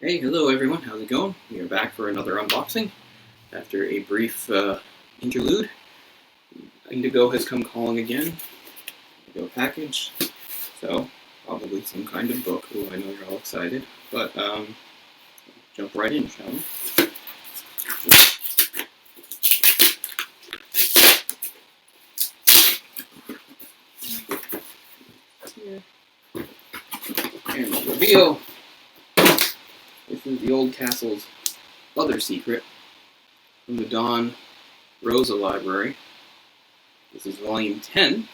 Hey, hello everyone, how's it going? We are back for another unboxing. After a brief interlude, Indigo has come calling again. Indigo package. So, probably some kind of book. Oh, I know you're all excited. But, jump right in, shall we? And the reveal. This is the old castle's other secret from the Don Rosa Library. This is volume 10.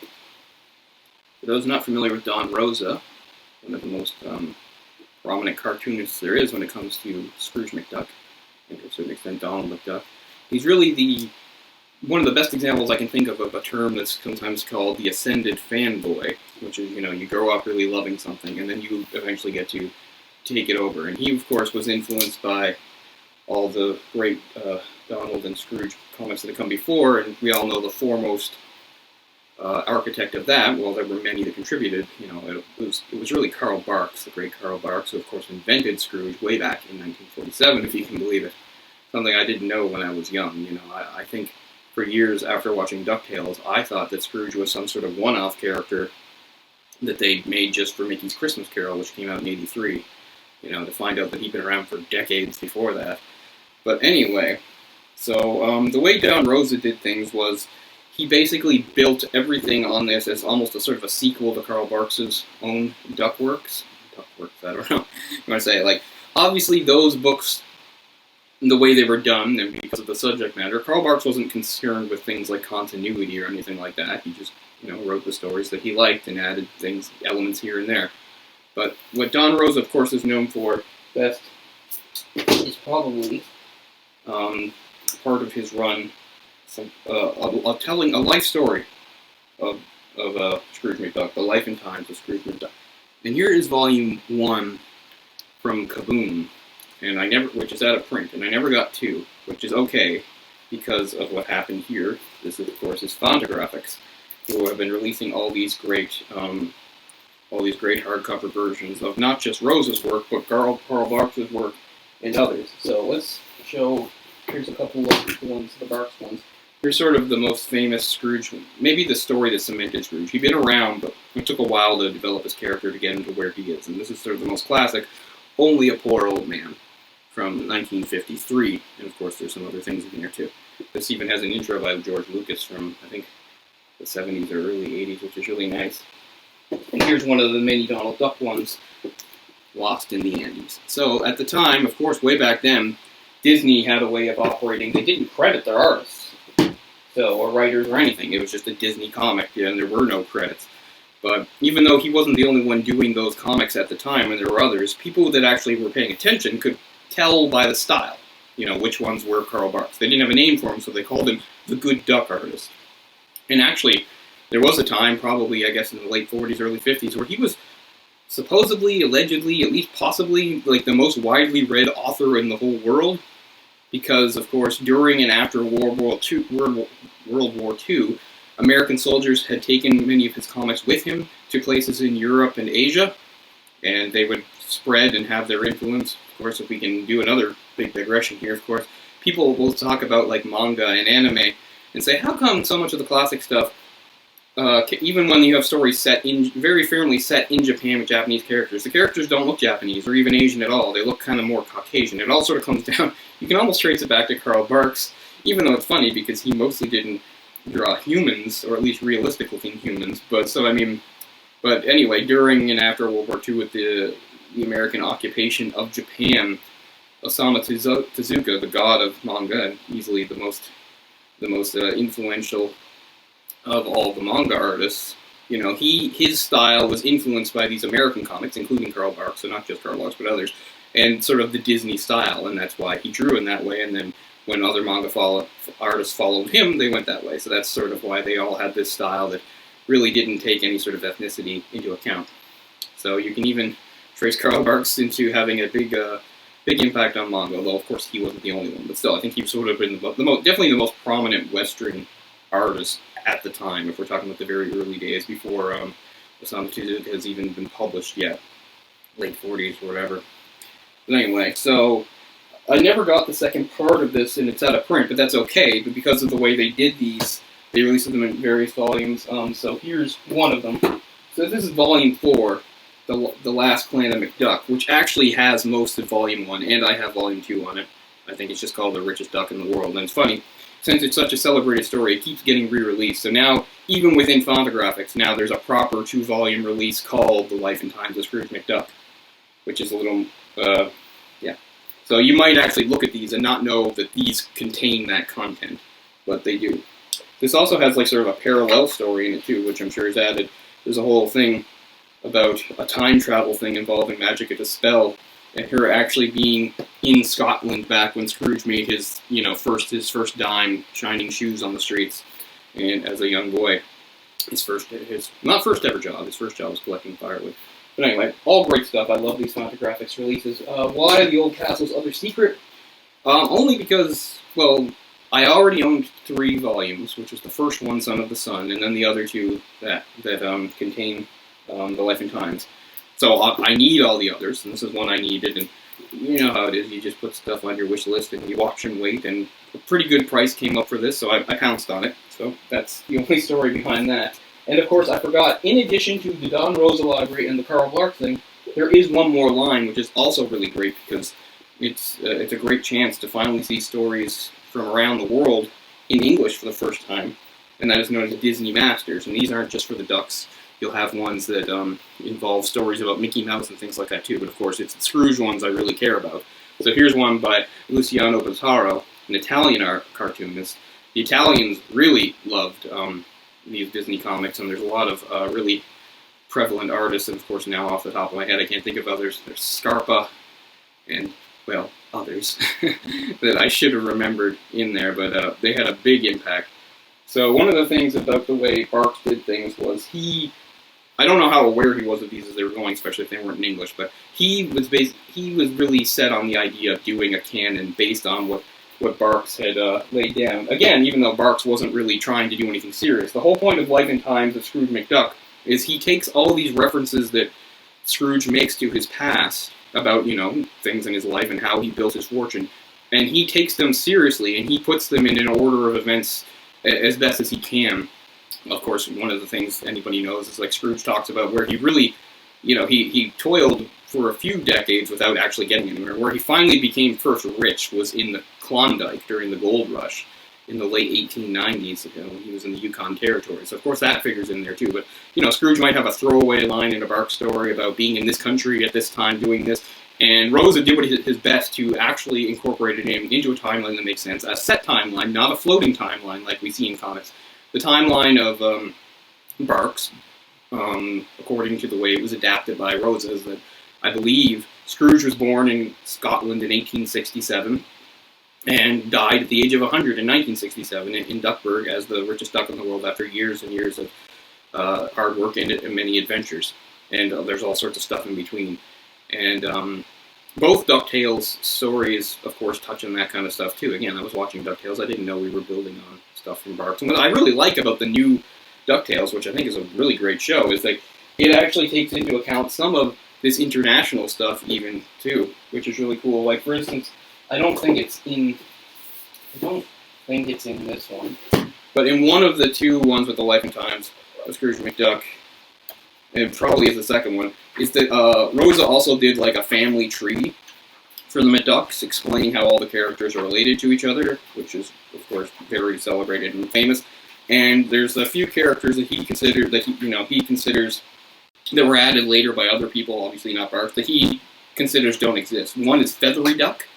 For those not familiar with Don Rosa, one of the most prominent cartoonists there is when it comes to Scrooge McDuck, and to a certain extent Donald McDuck. He's really one of the best examples I can think of a term that's sometimes called the ascended fanboy, which is, you grow up really loving something and then you eventually get to take it over. And he, of course, was influenced by all the great Donald and Scrooge comics that have come before, and we all know the foremost architect of that. Well, there were many that contributed. It was really Carl Barks, the great Carl Barks, who of course invented Scrooge way back in 1947, if you can believe it. Something I didn't know when I was young. I think for years after watching DuckTales, I thought that Scrooge was some sort of one-off character that they made just for Mickey's Christmas Carol, which came out in '83. To find out that he'd been around for decades before that. But anyway, so the way Don Rosa did things was he basically built everything on this as almost a sort of a sequel to Carl Barks's own Duckworks. Duckworks, I don't know. You want to say it, obviously those books, the way they were done, and because of the subject matter, Carl Barks wasn't concerned with things like continuity or anything like that. He just, wrote the stories that he liked and added elements here and there. But what Don Rosa, of course, is known for best is probably part of his run, telling a life story of Scrooge McDuck, the life and times of Scrooge McDuck. And here is volume 1 from Kaboom, which is out of print, and I never got 2, which is okay because of what happened here. This, of course, is Fantagraphics, who have been releasing all these great hardcover versions of not just Rosa's work, but Carl Barks' work and others. So let's show, here's a couple of the Barks ones. Here's sort of the most famous Scrooge, maybe the story that cemented Scrooge. He'd been around, but it took a while to develop his character to get him to where he is. And this is sort of the most classic, Only a Poor Old Man, from 1953. And of course there's some other things in here too. This even has an intro by George Lucas from, I think, the 70s or early 80s, which is really nice. And here's one of the many Donald Duck ones, Lost in the Andes. So at the time, of course, way back then, Disney had a way of operating. They didn't credit their artists, or writers or anything. It was just a Disney comic, and there were no credits. But even though he wasn't the only one doing those comics at the time, and there were others, people that actually were paying attention could tell by the style, which ones were Carl Barks. They didn't have a name for him, so they called him the Good Duck Artist. And actually, there was a time, probably, I guess, in the late 40s, early 50s, where he was supposedly, allegedly, at least possibly, the most widely read author in the whole world. Because, of course, during and after World War II, American soldiers had taken many of his comics with him to places in Europe and Asia, and they would spread and have their influence. Of course, if we can do another big digression here, of course, people will talk about, manga and anime, and say, how come so much of the classic stuff, even when you have stories very firmly set in Japan with Japanese characters, the characters don't look Japanese or even Asian at all. They look kind of more Caucasian. It all sort of comes down, you can almost trace it back to Carl Barks, even though it's funny because he mostly didn't draw humans, or at least realistic-looking humans. But anyway, during and after World War II with the American occupation of Japan, Osamu Tezuka, the god of manga, and easily the most influential of all the manga artists, his style was influenced by these American comics, including Carl Barks, so not just Carl Barks, but others, and sort of the Disney style, and that's why he drew in that way, and then when other manga artists followed him, they went that way. So that's sort of why they all had this style that really didn't take any sort of ethnicity into account. So you can even trace Carl Barks into having a big impact on manga, although of course he wasn't the only one. But still, I think he's sort of been definitely the most prominent Western artist at the time, if we're talking about the very early days before Osamu Tezuka has even been published yet, late 40s or whatever. But anyway, so I never got the second part of this, and it's out of print, but that's okay. But because of the way they did these, they released them in various volumes. So here's one of them. So this is volume 4, the Last Clan of McDuck, which actually has most of volume 1, and I have volume 2 on it. I think it's just called The Richest Duck in the World. And it's funny, since it's such a celebrated story, it keeps getting re-released. So now, even within Fantagraphics, now there's a proper 2-volume release called The Life and Times of Scrooge McDuck, which is a little, yeah. So you might actually look at these and not know that these contain that content, but they do. This also has like sort of a parallel story in it too, which I'm sure is added. There's a whole thing about a time travel thing involving Magica to Spell, and her actually being in Scotland back when Scrooge made his, his first dime shining shoes on the streets, and as a young boy, his not first ever job, his first job was collecting firewood. But anyway, all great stuff. I love these Fantagraphics releases. Why the Old Castle's Other Secret? Only because, well, I already owned 3 volumes, which was the first one, Son of the Sun, and then the other 2 that contain The Life and Times. So I need all the others, and this is one I needed, and you know how it is, you just put stuff on your wish list and you watch and wait, and a pretty good price came up for this, so I pounced on it. So that's the only story behind that. And of course, I forgot, in addition to the Don Rosa Library and the Carl Barks thing, there is one more line, which is also really great, because it's a great chance to finally see stories from around the world in English for the first time, and that is known as Disney Masters, and these aren't just for the ducks. You'll have ones that involve stories about Mickey Mouse and things like that too, but of course it's the Scrooge ones I really care about. So here's one by Luciano Bottaro, an Italian cartoonist. The Italians really loved these Disney comics, and there's a lot of really prevalent artists, and of course now off the top of my head I can't think of others. There's Scarpa, and, well, others that I should have remembered in there, but they had a big impact. So one of the things about the way Barks did things was I don't know how aware he was of these as they were going, especially if they weren't in English, but he was really set on the idea of doing a canon based on what Barks had laid down. Again, even though Barks wasn't really trying to do anything serious, the whole point of Life and Times of Scrooge McDuck is he takes all these references that Scrooge makes to his past about, things in his life and how he built his fortune, and he takes them seriously, and he puts them in an order of events as best as he can. Of course, one of the things anybody knows is like Scrooge talks about where he really, he toiled for a few decades without actually getting anywhere. Where he finally became first rich was in the Klondike during the gold rush in the late 1890s. When he was in the Yukon Territory. So of course that figures in there too. But Scrooge might have a throwaway line in a Bark story about being in this country at this time doing this. And Rosa did his best to actually incorporate it into a timeline that makes sense. A set timeline, not a floating timeline like we see in comics. The timeline of Barks, according to the way it was adapted by Rosa, is that I believe Scrooge was born in Scotland in 1867 and died at the age of 100 in 1967 in Duckburg as the richest duck in the world after years and years of hard work and many adventures. And there's all sorts of stuff in between. And both DuckTales stories, of course, touch on that kind of stuff too. Again, I was watching DuckTales. I didn't know we were building on stuff from Barks. And what I really like about the new DuckTales, which I think is a really great show, is that it actually takes into account some of this international stuff even too, which is really cool. Like, for instance, I don't think it's in this one, but in one of the 2 ones with the Life and Times of Scrooge McDuck, and it probably is the second one, is that Rosa also did like a family tree for the McDucks, explaining how all the characters are related to each other, which is, of course, very celebrated and famous. And there's a few characters that he considers that were added later by other people, obviously not Barks, that he considers don't exist. One is Feathery Duck,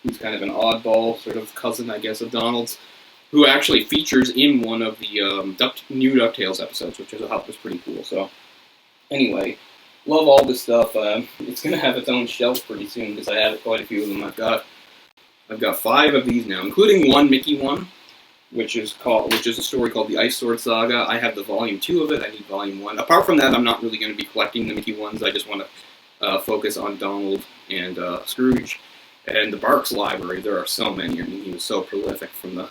who's kind of an oddball sort of cousin, I guess, of Donald's, who actually features in one of the new DuckTales episodes, which was pretty cool. So, anyway, love all this stuff. It's going to have its own shelf pretty soon because I have quite a few of them. I've got 5 of these now, including one Mickey one, which is a story called the Ice Sword Saga. I have the volume 2 of it. I need volume 1. Apart from that, I'm not really going to be collecting the Mickey ones. I just want to focus on Donald and Scrooge. And the Barks library, there are so many. I mean, he was so prolific from the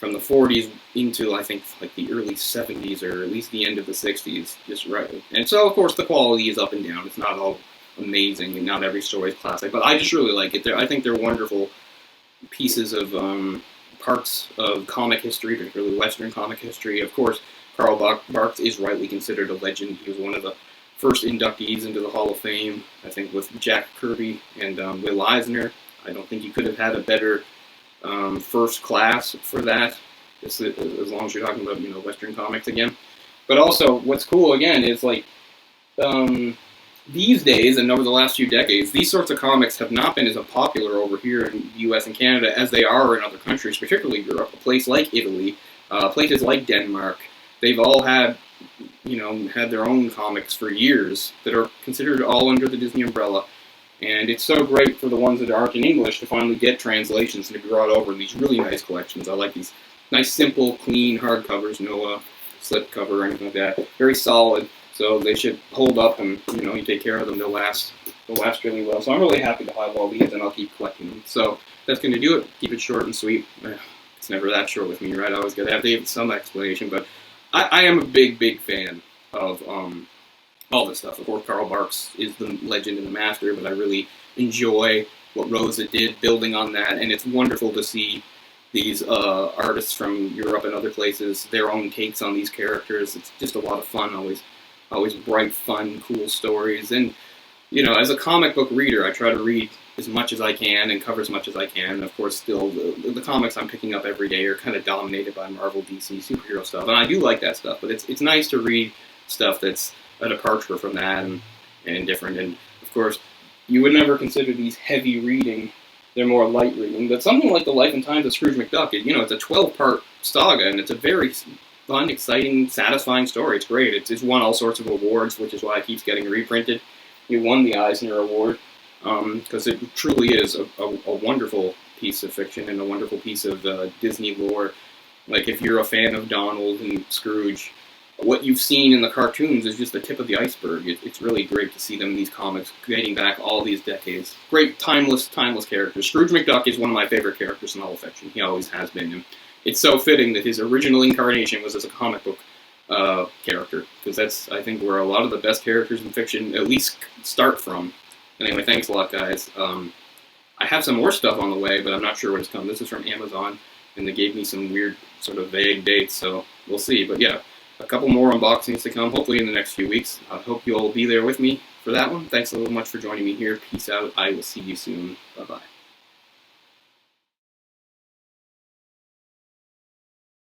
40s into, I think, like the early 70s, or at least the end of the 60s, just right. And so, of course, the quality is up and down. It's not all amazing, and not every story is classic. But I just really like it. I think they're wonderful pieces of parts of comic history, particularly Western comic history. Of course, Carl Barks is rightly considered a legend. He was one of the first inductees into the Hall of Fame, I think, with Jack Kirby and Will Eisner. I don't think you could have had a better first class for that, as long as you're talking about, Western comics again. But also, what's cool, again, is, like, these days, and over the last few decades, these sorts of comics have not been as popular over here in the US and Canada as they are in other countries, particularly Europe. A place like Italy, places like Denmark, they've all had, had their own comics for years that are considered all under the Disney umbrella. And it's so great for the ones that aren't in English to finally get translations and to be brought over in these really nice collections. I like these nice, simple, clean hardcovers, no slip cover or anything like that. Very solid. So they should hold up, and you take care of them, they'll last really well. So I'm really happy to have all these, and I'll keep collecting them. So that's going to do it. Keep it short and sweet. It's never that short with me, right? I always got to have some explanation, but I am a big, big fan of all this stuff. Of course, Carl Barks is the legend and the master, but I really enjoy what Rosa did, building on that, and it's wonderful to see these artists from Europe and other places, their own takes on these characters. It's just a lot of fun, always bright, fun, cool stories. And, as a comic book reader, I try to read as much as I can and cover as much as I can. And of course, still, the comics I'm picking up every day are kind of dominated by Marvel, DC, superhero stuff. And I do like that stuff, but it's nice to read stuff that's a departure from that and different. And, of course, you would never consider these heavy reading. They're more light reading. But something like The Life and Times of Scrooge McDuck, it's a 12-part saga, and it's a very fun, exciting, satisfying story. It's great. It's won all sorts of awards, which is why it keeps getting reprinted. It won the Eisner Award because it truly is a wonderful piece of fiction and a wonderful piece of Disney lore. Like, if you're a fan of Donald and Scrooge, what you've seen in the cartoons is just the tip of the iceberg. It's really great to see them in these comics, dating back all these decades. Great, timeless characters. Scrooge McDuck is one of my favorite characters in all of fiction. He always has been. And it's so fitting that his original incarnation was as a comic book character, because that's, I think, where a lot of the best characters in fiction at least start from. Anyway, thanks a lot, guys. I have some more stuff on the way, but I'm not sure when it's coming. This is from Amazon, and they gave me some weird, sort of vague dates, so we'll see. But yeah, a couple more unboxings to come, hopefully in the next few weeks. I hope you'll be there with me for that one. Thanks a little much for joining me here. Peace out. I will see you soon. Bye-bye.